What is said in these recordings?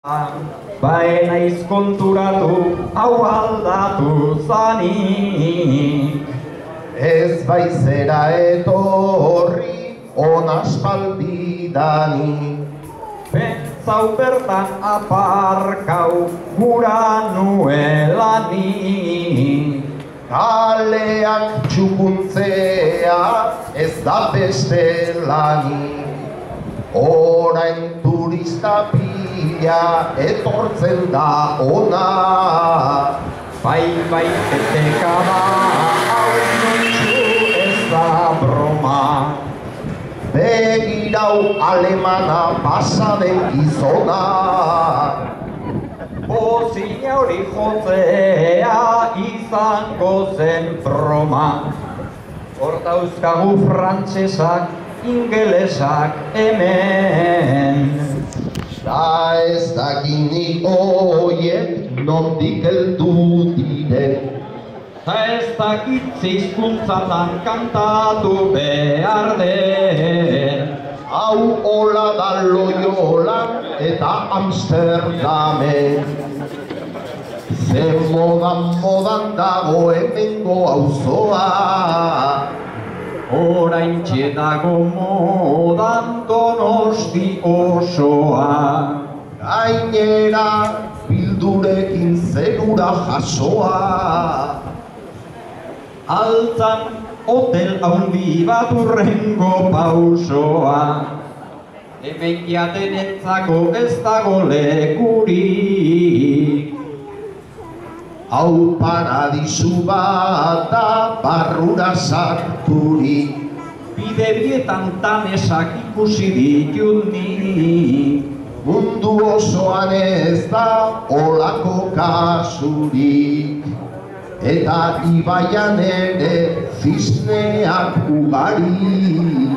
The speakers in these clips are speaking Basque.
Baina izkonturatu hau aldatu zanik. Ez baizera etorri onaspaldidanik. Pentsau bertan aparkau gura nuelanik. Kaleak txukuntzea ez da beste lanik. Orain turista pila etortzen da ona. Bai, eteka da, hau nontxu ez da broma. Begirau alemana pasa den gizona. Bozina hori jotzea izango zen broma. Hortauzkagu frantsesak, ingelesak hemen. Da ez dakinik oiek nondik heldu diren. Ta ez dakit hizkuntzatan kantatu behar den. Hau hola da Loyolan eta Amsterdamen. Ze modan dago hemengo auzoa. Oraintxe dago modan Donosti osoa. Gainera bildurekin zerura jasoa. Altzan hotel haundi bat urrengo pausoa. Hemen jatenentzako ez dago lekurik. Hau paradisu bat da barrura sarturik. Bide bietan tanesak ikusi ditut nik. Mundu osoan ez da olako kasurik. Eta ibaian ere zizneak ugari.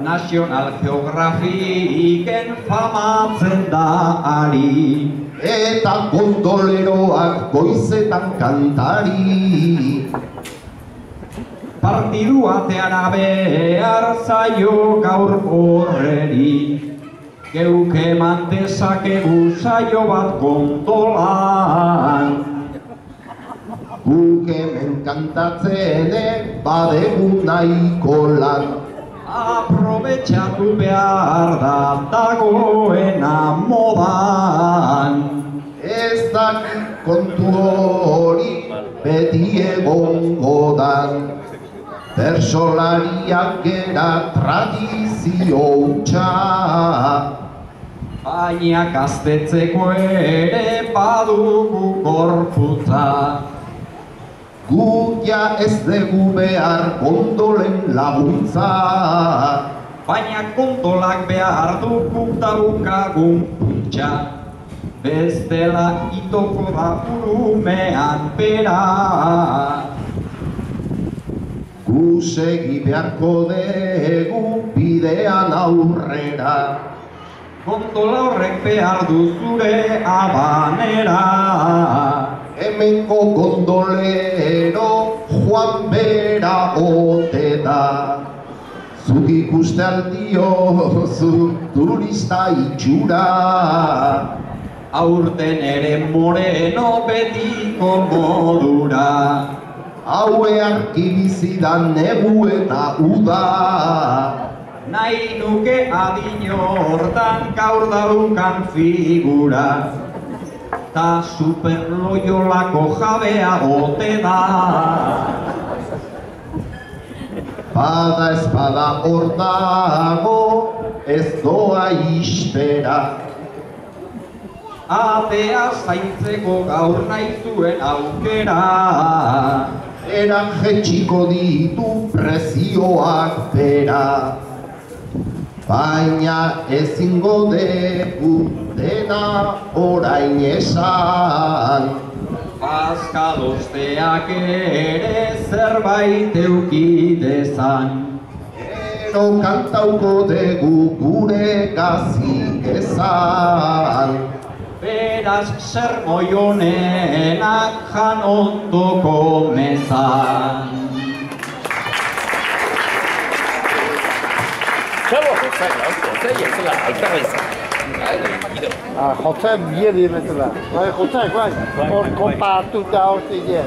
National Geographiken famatzen da ari. Eta gondoleroak goizetan kantari. Partidu ateara behar zaio gaur horreri. Geuk eman dezakegu saio bat gondolan. Guk hemen kantatzen badegu nahiko lan. Aprobetxatu behar da dagoena modan. Ez dakit kontu hori beti egongo dan. Bersolariak gera tradizio hutsa. Baina gaztetzeko ere badugu gorputza. Guk ja ez dugu behar gondolen laguntza. Baina gondolak behar du puntabukagun puntxa. Bestela itoko da urumean bera. Gu segi beharko dugu bidean aurrera. Gondola horrek behar du zure abanera. Hemengo gondolero Juan bera ote da. Zuk ikuste aldiozu turista itxura. Aurten ere moreno betiko modura. Haue arkibizidan negu eta uda. Nahi nuke adin hortan gaur daukan figura. Ta Super Loyolako jabea ote da. Bada espada hor dago ez doa istera. Atea zaintzeko gaur nahi zuen aukera. Eran jetxiko ditu prezioak bera. Baina ezingo dugu dena orain esan. Bazkalosteak ere zerbait eukidezan. Gero kantauko dugu gure gazik ezan. Beraz sermoi honenak jan ondoko mezan. Bravo. 火也是啦，当然是。啊，學生唔要你咪得啦，我學生關我8都交啲嘢。